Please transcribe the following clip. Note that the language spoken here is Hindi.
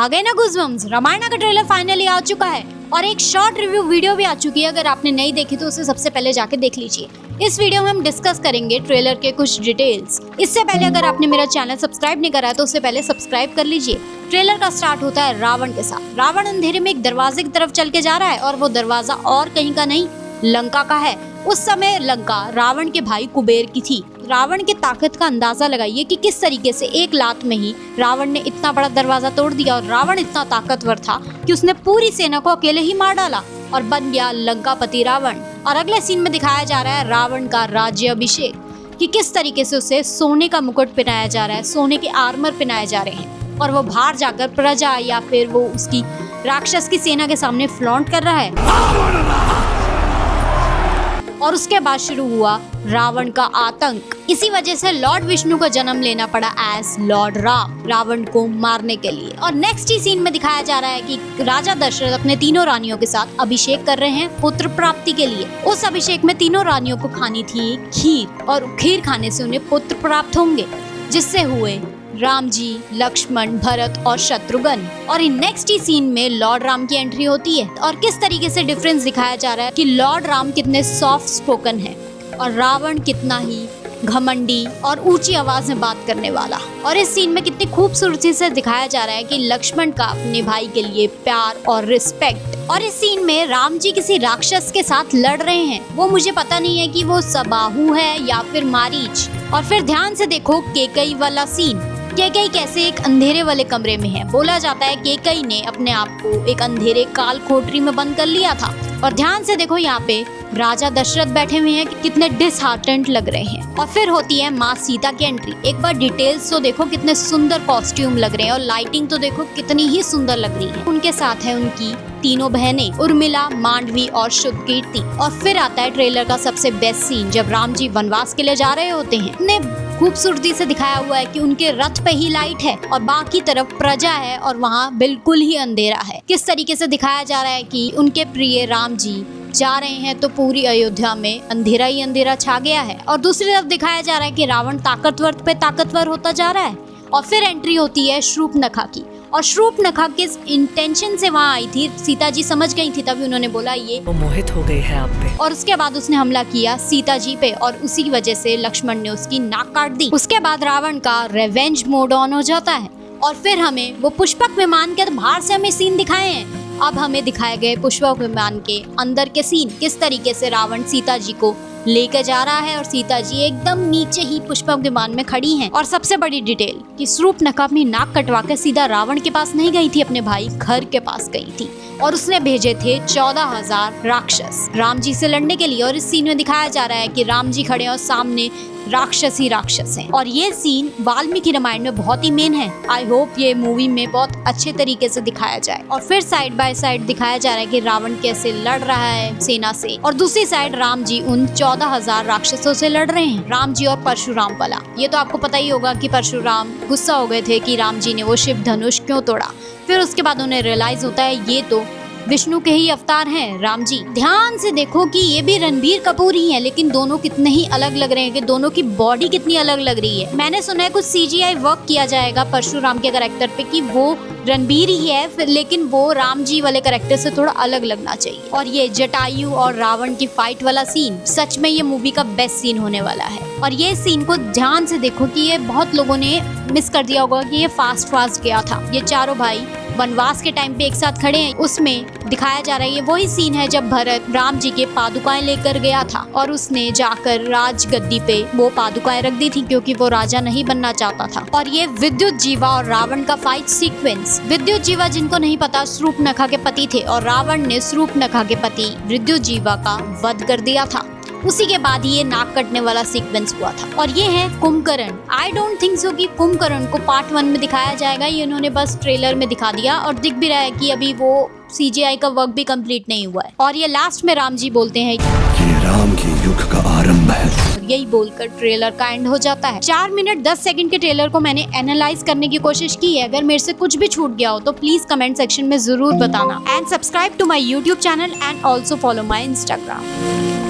आ गए ना गूज़बम्स। रामायण का ट्रेलर फाइनली आ चुका है और एक शॉर्ट रिव्यू वीडियो भी आ चुकी है। अगर आपने नहीं देखी तो उसे सबसे पहले जाके देख लीजिए। इस वीडियो में हम डिस्कस करेंगे ट्रेलर के कुछ डिटेल्स। इससे पहले अगर आपने मेरा चैनल सब्सक्राइब नहीं करा है तो उससे पहले सब्सक्राइब कर लीजिए। ट्रेलर का स्टार्ट होता है रावण के साथ। रावण अंधेरे में एक दरवाजे की तरफ चल के जा रहा है और वो दरवाजा और कहीं का नहीं, लंका का है। उस समय लंका रावण के भाई कुबेर की थी। रावण की ताकत का अंदाजा लगाइए कि किस तरीके से एक लात में ही रावण ने इतना बड़ा दरवाजा तोड़ दिया। और रावण इतना ताकतवर था कि उसने पूरी सेना को अकेले ही मार डाला और बन गया लंकापति रावण। और अगले सीन में दिखाया जा रहा है रावण का राज्य अभिषेक, कि किस तरीके से उसे सोने का मुकुट पहनाया जा रहा है, सोने के आर्मर पहनाए जा रहे हैं और वो बाहर जाकर प्रजा या फिर वो उसकी राक्षस की सेना के सामने फ्लॉन्ट कर रहा है। और उसके बाद शुरू हुआ रावण का आतंक। इसी वजह से लॉर्ड विष्णु को जन्म लेना पड़ा एज लॉर्ड राम, रावण को मारने के लिए। और नेक्स्ट ही सीन में दिखाया जा रहा है कि राजा दशरथ अपने तीनों रानियों के साथ अभिषेक कर रहे हैं पुत्र प्राप्ति के लिए। उस अभिषेक में तीनों रानियों को खानी थी खीर और खीर खाने से उन्हें पुत्र प्राप्त होंगे, जिससे हुए राम जी, लक्ष्मण, भरत और शत्रुघ्न। और इन नेक्स्ट ही सीन में लॉर्ड राम की एंट्री होती है और किस तरीके से डिफरेंस दिखाया जा रहा है कि लॉर्ड राम कितने सॉफ्ट स्पोकन है और रावण कितना ही घमंडी और ऊंची आवाज में बात करने वाला। और इस सीन में कितनी खूबसूरती से दिखाया जा रहा है कि लक्ष्मण का अपने भाई के लिए प्यार और रिस्पेक्ट। और इस सीन में राम जी किसी राक्षस के साथ लड़ रहे हैं। वो मुझे पता नहीं है कि वो सबाहु है या फिर मारीच। और फिर ध्यान से देखो केकई वाला सीन। केकई कैसे एक अंधेरे वाले कमरे में है। बोला जाता है केकई ने अपने आप को एक अंधेरे काल कोठरी में बंद कर लिया था। और ध्यान से देखो यहाँ पे राजा दशरथ बैठे हुए हैं, कितने डिसहार्टेंड लग रहे हैं। और फिर होती है माँ सीता की एंट्री। एक बार डिटेल्स तो देखो, कितने सुंदर कॉस्ट्यूम लग रहे हैं और लाइटिंग तो देखो कितनी ही सुंदर लग रही है। उनके साथ है उनकी तीनों बहनें उर्मिला, मांडवी और शुद्धकीर्ति। और फिर आता है ट्रेलर का सबसे बेस्ट सीन, जब राम जी वनवास के लिए जा रहे होते हैं। इतने खूबसूरती से दिखाया हुआ है कि उनके रथ पे ही लाइट है और बाकी तरफ प्रजा है और वहाँ बिल्कुल ही अंधेरा है। किस तरीके से दिखाया जा रहा है कि उनके प्रिय राम जी जा रहे हैं तो पूरी अयोध्या में अंधेरा ही अंधेरा छा गया है। और दूसरी तरफ दिखाया जा रहा है कि रावण ताकतवर पे ताकतवर होता जा रहा है। और फिर एंट्री होती है शूर्पणखा की। और शूर्पणखा किस इंटेंशन से वहाँ आई थी, सीता जी समझ गई थी, तभी उन्होंने बोला ये वो मोहित हो गई है आप पे। और उसके बाद उसने हमला किया सीता जी पे और उसी की वजह से लक्ष्मण ने उसकी नाक काट दी। उसके बाद रावण का रिवेंज मोड ऑन हो जाता है और फिर हमें वो पुष्पक विमान के बाहर से हमें सीन दिखाए हैं। अब हमें दिखाए गए पुष्पक विमान के अंदर के सीन, किस तरीके से रावण सीता जी को लेकर जा रहा है और सीता जी एकदम नीचे ही पुष्पक विमान में खड़ी हैं। और सबसे बड़ी डिटेल कि शूर्पणखा अपनी नाक कटवा कर सीधा रावण के पास नहीं गई थी, अपने भाई घर के पास गई थी और उसने भेजे थे 14,000 राक्षस राम जी से लड़ने के लिए। और इस सीन में दिखाया जा रहा है कि राम जी खड़े और सामने राक्षस ही राक्षस हैं। और ये सीन वाल्मीकि रामायण में बहुत ही मेन है। आई होप ये मूवी में बहुत अच्छे तरीके से दिखाया जाए। और फिर साइड बाय साइड दिखाया जा रहा है कि रावण कैसे लड़ रहा है सेना से और दूसरी साइड राम जी उन 14,000 राक्षसों से लड़ रहे हैं। राम जी और परशुराम वाला, ये तो आपको पता ही होगा कि परशुराम गुस्सा हो गए थे कि राम जी ने वो शिव धनुष क्यों तोड़ा। फिर उसके बाद उन्हें रियलाइज होता है ये तो विष्णु के ही अवतार हैं राम जी। ध्यान से देखो कि ये भी रणबीर कपूर ही है, लेकिन दोनों कितने ही अलग लग रहे हैं कि दोनों की बॉडी कितनी अलग लग रही है। मैंने सुना है कुछ CGI वर्क किया जाएगा परशुराम के कैरेक्टर पे कि वो रणबीर ही है, लेकिन वो राम जी वाले कैरेक्टर से थोड़ा अलग लगना चाहिए। और ये जटायु और रावण की फाइट वाला सीन सच में ये मूवी का बेस्ट सीन होने वाला है। और ये सीन को ध्यान से देखो कि ये बहुत लोगों ने मिस कर दिया होगा कि ये फास्ट गया था। ये चारों भाई वनवास के टाइम पे एक साथ खड़े हैं, उसमें दिखाया जा रहा है ये वही सीन है जब भरत राम जी के पादुकाएं लेकर गया था और उसने जाकर राजगद्दी पे वो पादुकाएं रख दी थी क्योंकि वो राजा नहीं बनना चाहता था। और ये विद्युत जीवा और रावण का फाइट सीक्वेंस। विद्युत जीवा जिनको नहीं पता शूर्पणखा के पति थे और रावण ने शूर्पणखा के पति विद्युत जीवा का वध कर दिया था। उसी के बाद ये नाक कटने वाला सीक्वेंस हुआ था। और ये है Kumbhakarna. I don't think so कि कुंभकर्ण को पार्ट 1 में दिखाया जाएगा, ये इन्होंने बस ट्रेलर में दिखा दिया और दिख भी रहा है कि अभी वो CGI का वर्क भी कंप्लीट नहीं हुआ है। और ये लास्ट में राम जी बोलते हैं ये राम के युग का आरंभ है। यही बोलकर ट्रेलर का एंड हो जाता है। 4 मिनट 10 सेकंड के ट्रेलर को मैंने एनालाइज करने की कोशिश की है। अगर मेरे से कुछ भी छूट गया हो तो प्लीज कमेंट सेक्शन में जरूर बताना। And subscribe to my YouTube channel and also follow my Instagram।